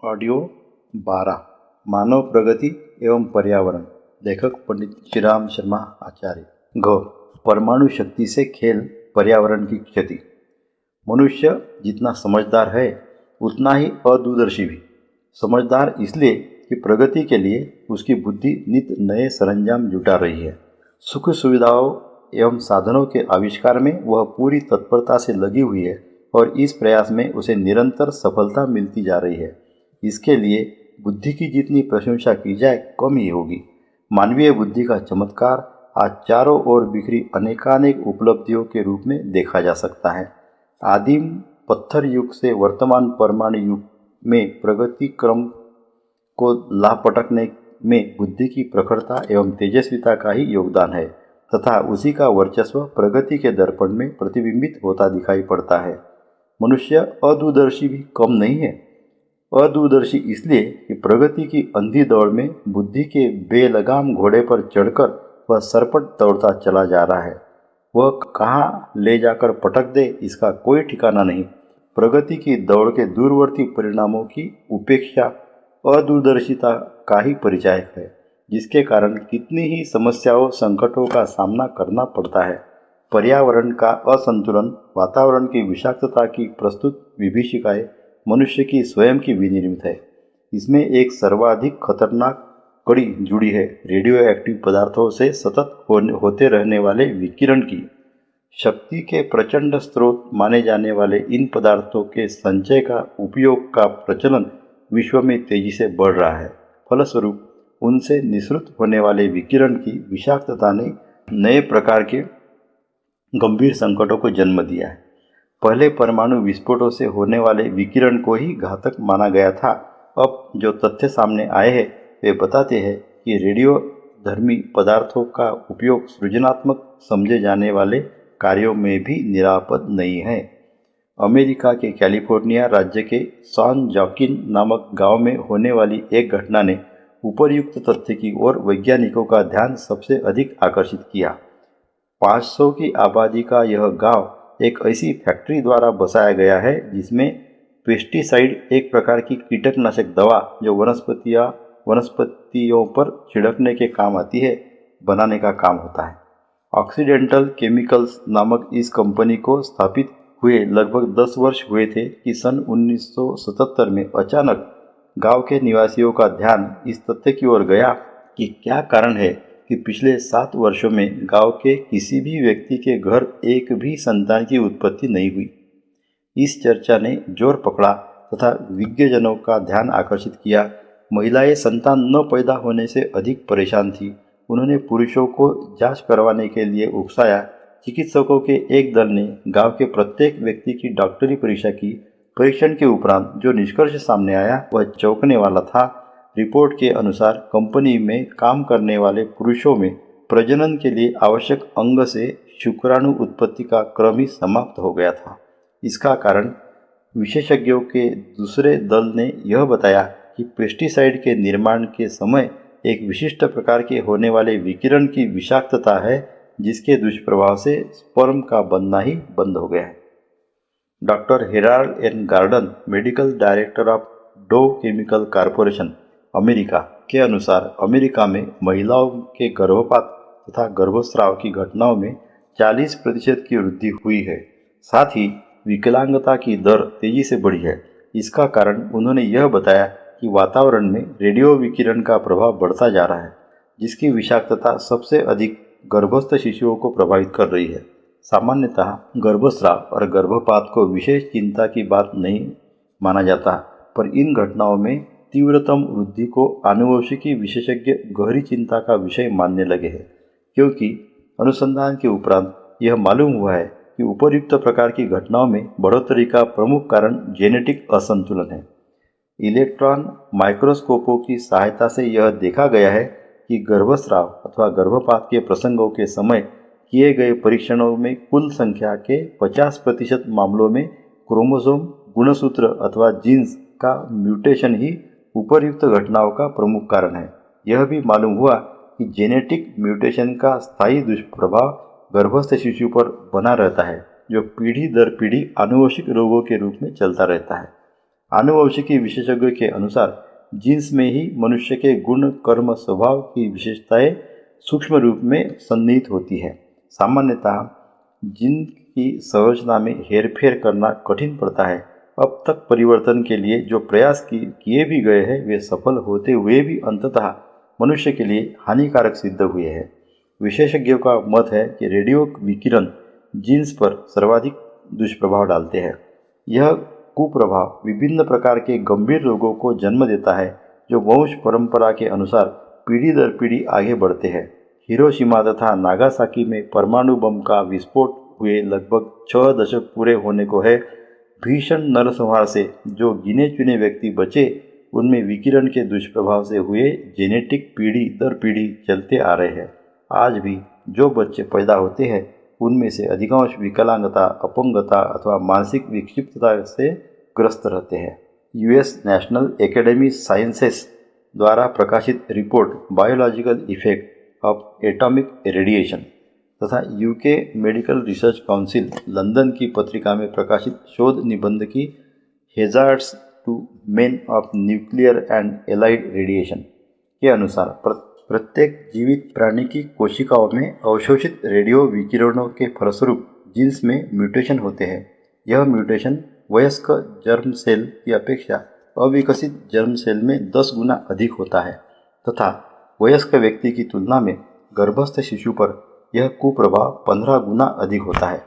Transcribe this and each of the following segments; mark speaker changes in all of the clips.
Speaker 1: Audio 12 मानव प्रगति एवं पर्यावरण। लेखक पंडित श्रीराम शर्मा आचार्य। घ परमाणु शक्ति से खेल पर्यावरण की क्षति। मनुष्य जितना समझदार है उतना ही अदूरदर्शी भी। समझदार इसलिए कि प्रगति के लिए उसकी बुद्धि नित नए सरंजाम जुटा रही है। सुख सुविधाओं एवं साधनों के आविष्कार में वह पूरी तत्परता से लगी हुई है और इस प्रयास में उसे निरंतर सफलता मिलती जा रही है। इसके लिए बुद्धि की जितनी प्रशंसा की जाए कम ही होगी। मानवीय बुद्धि का चमत्कार आज चारों ओर बिखरी अनेकानेक उपलब्धियों के रूप में देखा जा सकता है। आदिम पत्थर युग से वर्तमान परमाणु युग में प्रगति क्रम को लापटकने में बुद्धि की प्रखरता एवं तेजस्विता का ही योगदान है तथा उसी का वर्चस्व प्रगति के दर्पण में प्रतिबिंबित होता दिखाई पड़ता है। मनुष्य अदूरदर्शी भी कम नहीं है। अदूरदर्शी इसलिए कि प्रगति की अंधी दौड़ में बुद्धि के बेलगाम घोड़े पर चढ़कर वह सरपट दौड़ता चला जा रहा है। वह कहाँ ले जाकर पटक दे इसका कोई ठिकाना नहीं। प्रगति की दौड़ के दूरवर्ती परिणामों की उपेक्षा अदूरदर्शिता का ही परिचायक है, जिसके कारण कितनी ही समस्याओं संकटों का सामना करना पड़ता है। पर्यावरण का असंतुलन, वातावरण की विषाक्तता की प्रस्तुत विभीषिकाएं मनुष्य की स्वयं की विनिर्मित है। इसमें एक सर्वाधिक खतरनाक कड़ी जुड़ी है रेडियो एक्टिव पदार्थों से सतत होते रहने वाले विकिरण की। शक्ति के प्रचंड स्रोत माने जाने वाले इन पदार्थों के संचय का उपयोग का प्रचलन विश्व में तेजी से बढ़ रहा है। फलस्वरूप उनसे निःसृत होने वाले विकिरण की विषाक्तता ने नए प्रकार के गंभीर संकटों को जन्म दिया है। पहले परमाणु विस्फोटों से होने वाले विकिरण को ही घातक माना गया था। अब जो तथ्य सामने आए हैं वे बताते हैं कि रेडियोधर्मी पदार्थों का उपयोग सृजनात्मक समझे जाने वाले कार्यों में भी निरापद नहीं है। अमेरिका के कैलिफोर्निया राज्य के सैन जॉकिन नामक गांव में होने वाली एक घटना ने उपर्युक्त तथ्य की ओर वैज्ञानिकों का ध्यान सबसे अधिक आकर्षित किया। 500 की आबादी का यह गांव एक ऐसी फैक्ट्री द्वारा बसाया गया है जिसमें पेस्टिसाइड, एक प्रकार की कीटकनाशक दवा जो वनस्पतियों पर छिड़कने के काम आती है, बनाने का काम होता है। ऑक्सीडेंटल केमिकल्स नामक इस कंपनी को स्थापित हुए लगभग 10 वर्ष हुए थे कि सन 1977 में अचानक गांव के निवासियों का ध्यान इस तथ्य की ओर गया कि क्या कारण है कि पिछले 7 वर्षों में गांव के किसी भी व्यक्ति के घर एक भी संतान की उत्पत्ति नहीं हुई। इस चर्चा ने जोर पकड़ा तथा विज्ञजनों का ध्यान आकर्षित किया। महिलाएं संतान न पैदा होने से अधिक परेशान थीं। उन्होंने पुरुषों को जांच करवाने के लिए उकसाया। चिकित्सकों के एक दल ने गांव के प्रत्येक व्यक्ति की डॉक्टरी परीक्षा की। परीक्षण के उपरांत जो निष्कर्ष सामने आया वह चौंकने वाला था। रिपोर्ट के अनुसार कंपनी में काम करने वाले पुरुषों में प्रजनन के लिए आवश्यक अंग से शुक्राणु उत्पत्ति का क्रम ही समाप्त हो गया था। इसका कारण विशेषज्ञों के दूसरे दल ने यह बताया कि पेस्टिसाइड के निर्माण के समय एक विशिष्ट प्रकार के होने वाले विकिरण की विषाक्तता है, जिसके दुष्प्रभाव से स्पर्म का बनना ही बंद हो गया है। Doctor Harold N Garden, medical director of Dow Chemical Corporation America के अनुसार अमेरिका में महिलाओं के गर्भपात तथा गर्भस्राव की घटनाओं में 40% की वृद्धि हुई है। साथ ही विकलांगता की दर तेजी से बढ़ी है। इसका कारण उन्होंने यह बताया कि वातावरण में रेडियो विकिरण का प्रभाव बढ़ता जा रहा है, जिसकी विषाक्तता सबसे अधिक गर्भस्थ शिशुओं को प्रभावित कर रही है। सामान्यतः गर्भस्राव और गर्भपात को विशेष चिंता की बात नहीं माना जाता, पर इन घटनाओं में तीव्रतम वृद्धि को आनुवंशिकी विशेषज्ञ गहरी चिंता का विषय मानने लगे हैं, क्योंकि अनुसंधान के उपरांत यह मालूम हुआ है कि उपर्युक्त प्रकार की घटनाओं में बढ़ोतरी का प्रमुख कारण जेनेटिक असंतुलन है। इलेक्ट्रॉन माइक्रोस्कोपों की सहायता से यह देखा गया है कि गर्भस्राव अथवा गर्भपात के प्रसंगों के समय किए गए परीक्षणों में कुल संख्या के 50% मामलों में क्रोमोसोम गुणसूत्र अथवा जीन्स का म्यूटेशन ही उपर्युक्त घटनाओं का प्रमुख कारण है। यह भी मालूम हुआ कि जेनेटिक म्यूटेशन का स्थायी दुष्प्रभाव गर्भस्थ शिशु पर बना रहता है, जो पीढ़ी दर पीढ़ी आनुवंशिक रोगों के रूप में चलता रहता है। आनुवंशिकी विशेषज्ञों के अनुसार जीन्स में ही मनुष्य के गुण, कर्म, स्वभाव की विशेषताएं सूक्ष्म रूप में सन्निहित होती है। सामान्यतः जीन की संरचना में हेरफेर करना कठिन पड़ता है। अब तक परिवर्तन के लिए जो प्रयास किए भी गए हैं वे सफल होते हुए भी अंततः मनुष्य के लिए हानिकारक सिद्ध हुए हैं। विशेषज्ञों का मत है कि रेडियो विकिरण जीन्स पर सर्वाधिक दुष्प्रभाव डालते हैं। यह कुप्रभाव विभिन्न प्रकार के गंभीर रोगों को जन्म देता है जो वंश परंपरा के अनुसार पीढ़ी दर पीढ़ी आगे बढ़ते हैं। हिरोशिमा तथा नागासाकी में परमाणु बम का विस्फोट हुए लगभग 6 दशक पूरे होने को है। भीषण नरसंहार से जो गिने चुने व्यक्ति बचे उनमें विकिरण के दुष्प्रभाव से हुए जेनेटिक पीढ़ी दर पीढ़ी चलते आ रहे हैं। आज भी जो बच्चे पैदा होते हैं उनमें से अधिकांश विकलांगता, अपंगता अथवा मानसिक विक्षिप्तता से ग्रस्त रहते हैं। यूएस नेशनल एकेडमी साइंसेस द्वारा प्रकाशित report biological effect of atomic radiation तथा UK medical research council London की पत्रिका में प्रकाशित शोध निबंध की hazards to man of nuclear and allied radiation के अनुसार प्रत्येक जीवित प्राणी की कोशिकाओं में अवशोषित रेडियो विकिरणों के फलस्वरूप जीन्स में म्यूटेशन होते हैं। यह म्यूटेशन वयस्क जर्म सेल की अपेक्षा अविकसित जर्म सेल में 10 गुना अधिक होता है तथा वयस्क व्यक्ति की तुलना में गर्भस्थ शिशु पर यह कुप्रभाव 15 गुना अधिक होता है।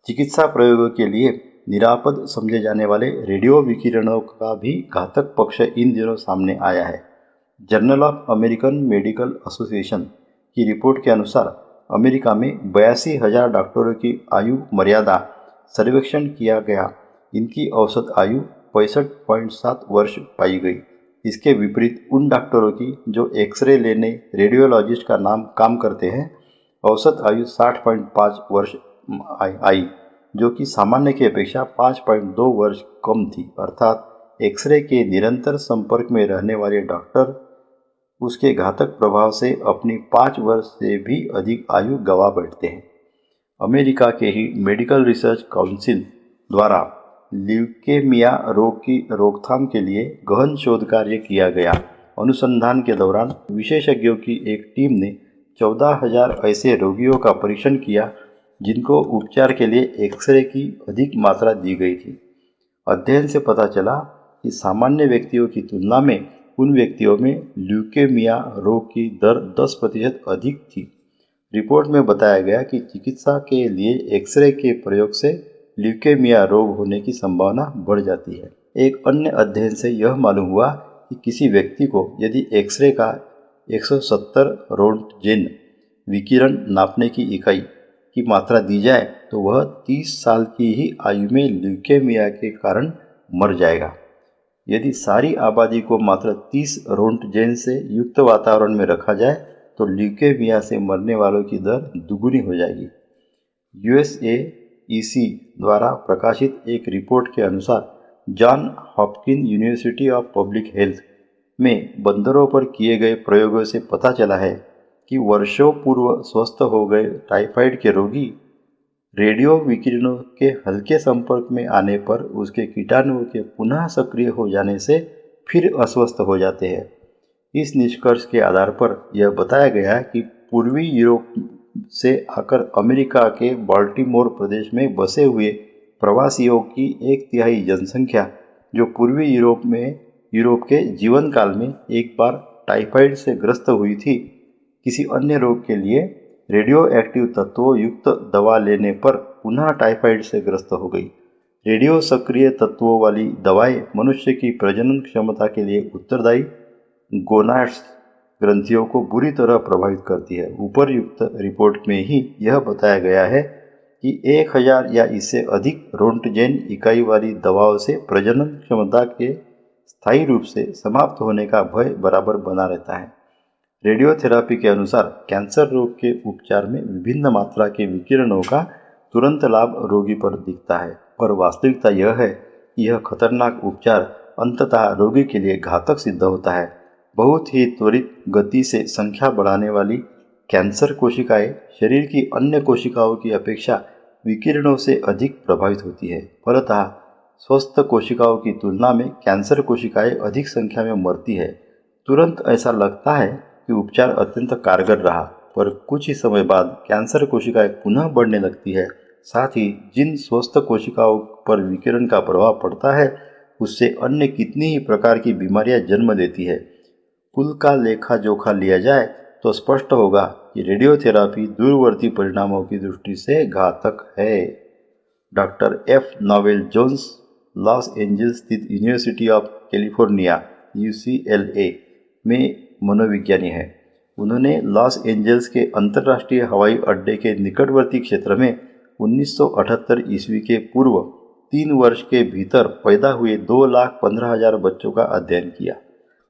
Speaker 1: चिकित्सा प्रयोगों के लिए निरापद समझे जाने वाले रेडियो विकिरणों का भी घातक पक्ष इन दिनों सामने आया है। Journal of American medical association की रिपोर्ट के अनुसार अमेरिका में 82,000 डॉक्टरों की आयु मर्यादा सर्वेक्षण किया गया। इनकी औसत आयु 65.7 वर्ष पाई गई। इसके विपरीत उन डॉक्टरों की जो एक्सरे लेने रेडियोलॉजिस्ट का काम करते हैं औसत आयु 60.5 वर्ष आई, जो कि सामान्य की अपेक्षा 5.2 वर्ष कम थी। अर्थात एक्सरे के निरंतर संपर्क में रहने वाले डॉक्टर उसके घातक प्रभाव से अपनी 5 वर्ष से भी अधिक आयु गंवा बैठते हैं। अमेरिका के ही मेडिकल रिसर्च काउंसिल द्वारा ल्यूकेमिया रोग की रोकथाम के लिए गहन शोध कार्य किया गया। अनुसंधान के दौरान विशेषज्ञों की एक टीम ने 14,000 ऐसे रोगियों का परीक्षण किया जिनको उपचार के लिए एक्सरे की अधिक मात्रा दी गई थी। अध्ययन से पता चला कि सामान्य व्यक्तियों की तुलना में उन व्यक्तियों में ल्यूकेमिया रोग की दर 10% अधिक थी। रिपोर्ट में बताया गया कि चिकित्सा के लिए एक्सरे के प्रयोग से ल्यूकेमिया रोग होने की संभावना बढ़ जाती है। एक अन्य अध्ययन से यह मालूम हुआ कि किसी व्यक्ति को यदि एक्सरे का 170 रोंटगेन विकिरण नापने की इकाई की मात्रा दी जाए तो वह 30 साल की ही आयु में ल्यूकेमिया के कारण मर जाएगा। यदि सारी आबादी को मात्र 30 रोंटगेन से युक्त वातावरण में रखा जाए तो ल्यूकेमिया से मरने वालों की दर दुगुनी हो जाएगी। USAEC द्वारा प्रकाशित एक रिपोर्ट के अनुसार John Hopkin university of public health में बंदरों पर किए गए प्रयोगों से पता चला है कि वर्षों पूर्व स्वस्थ हो गए टाइफाइड के रोगी रेडियो विकिरणों के हल्के संपर्क में आने पर उसके कीटाणुओं के पुनः सक्रिय हो जाने से फिर अस्वस्थ हो जाते हैं। इस निष्कर्ष के आधार पर यह बताया गया कि पूर्वी यूरोप से आकर अमेरिका के बाल्टीमोर प्रदेश में बसे हुए प्रवासियों की 1/3 जनसंख्या जो पूर्वी यूरोप के जीवन काल में एक बार टाइफाइड से ग्रस्त हुई थी, किसी अन्य रोग के लिए रेडियो एक्टिव तत्वों युक्त दवा लेने पर पुनः टाइफाइड से ग्रस्त हो गई। रेडियो सक्रिय तत्वों वाली दवाएं मनुष्य की प्रजनन क्षमता के लिए उत्तरदायी गोनाड्स ग्रंथियों को बुरी तरह प्रभावित करती है। ऊपर्युक्त रिपोर्ट में ही यह बताया गया है कि 1000 या इससे अधिक रोंटगेन इकाई वाली दवाओं से प्रजनन क्षमता के स्थायी रूप से समाप्त होने का भय बराबर बना रहता है। रेडियोथेरापी के अनुसार कैंसर रोग के उपचार में विभिन्न मात्रा के विकिरणों का तुरंत लाभ रोगी पर दिखता है, और वास्तविकता यह है कि यह खतरनाक उपचार अंततः रोगी के लिए घातक सिद्ध होता है। बहुत ही त्वरित गति से संख्या बढ़ाने वाली कैंसर कोशिकाएं शरीर की अन्य कोशिकाओं की अपेक्षा विकिरणों से अधिक प्रभावित होती है। फलतः स्वस्थ कोशिकाओं की तुलना में कैंसर कोशिकाएं अधिक संख्या में मरती है। तुरंत ऐसा लगता है कि उपचार अत्यंत कारगर रहा, पर कुछ ही समय बाद कैंसर कोशिकाएं पुनः बढ़ने लगती है। साथ ही जिन स्वस्थ कोशिकाओं पर विकिरण का प्रभाव पड़ता है, उससे अन्य कितनी ही प्रकार की बीमारियां जन्म देती है। कुल का लेखा जोखा लिया जाए तो स्पष्ट होगा कि रेडियोथेरापी दूरवर्ती परिणामों की दृष्टि से घातक है। Doctor F Novel Jones Los Angeles स्थित यूनिवर्सिटी ऑफ कैलिफोर्निया UCLA में मनोविज्ञानी हैं। उन्होंने लॉस एंजल्स के अंतर्राष्ट्रीय हवाई अड्डे के निकटवर्ती क्षेत्र में 1978 ईस्वी के पूर्व 3 वर्ष के भीतर पैदा हुए 2,15,000 बच्चों का अध्ययन किया।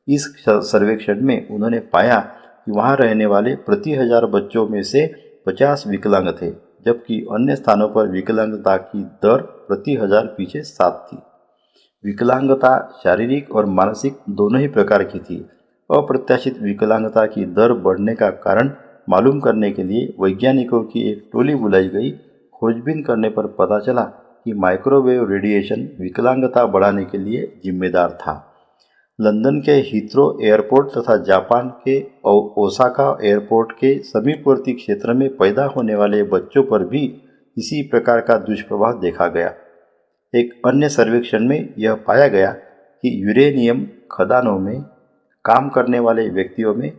Speaker 1: इस सर्वेक्षण में उन्होंने पाया कि वहां रहने वाले प्रति 1000 बच्चों में से 50 विकलांग थे, जबकि अन्य स्थानों पर विकलांगता की दर प्रति 1000 पीछे 7 थी। विकलांगता शारीरिक और मानसिक दोनों ही प्रकार की थी। अप्रत्याशित विकलांगता की दर बढ़ने का कारण मालूम करने के लिए वैज्ञानिकों की एक टोली बुलाई गई। खोजबीन करने पर पता चला कि माइक्रोवेव रेडिएशन विकलांगता बढ़ाने के लिए जिम्मेदार था। लंदन के हीथ्रो एयरपोर्ट तथा जापान के ओसाका एयरपोर्ट के समीपवर्ती क्षेत्र में पैदा होने वाले बच्चों पर भी इसी प्रकार का दुष्प्रभाव देखा गया। एक अन्य सर्वेक्षण में यह पाया गया कि यूरेनियम खदानों में काम करने वाले व्यक्तियों में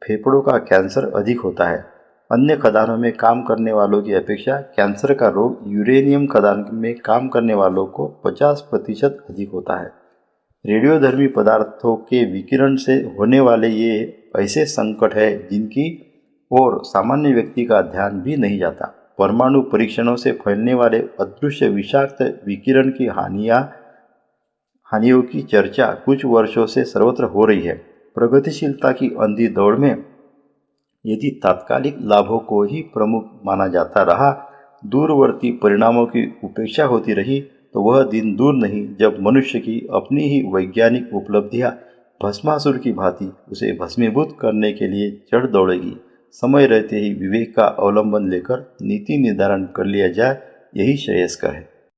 Speaker 1: फेफड़ों का कैंसर अधिक होता है। अन्य खदानों में काम करने वालों की अपेक्षा कैंसर का रोग यूरेनियम खदान में काम करने वालों को 50% अधिक होता है। रेडियोधर्मी पदार्थों के विकिरण से होने वाले ये ऐसे संकट है जिनकी ओर सामान्य व्यक्ति का ध्यान भी नहीं जाता। परमाणु परीक्षणों से फैलने वाले अदृश्य विषाक्त विकिरण की हानियों की चर्चा कुछ वर्षों से सर्वत्र हो रही है। प्रगतिशीलता की अंधी दौड़ में यदि तात्कालिक लाभों को ही प्रमुख माना जाता रहा, दूरवर्ती परिणामों की उपेक्षा होती रही, तो वह दिन दूर नहीं जब मनुष्य की अपनी ही वैज्ञानिक उपलब्धियां भस्मासुर की भांति उसे भस्मीभूत करने के लिए चढ़ दौड़ेगी। समय रहते ही विवेक का अवलंबन लेकर नीति निर्धारण कर लिया जाए, यही श्रेयस्कर है।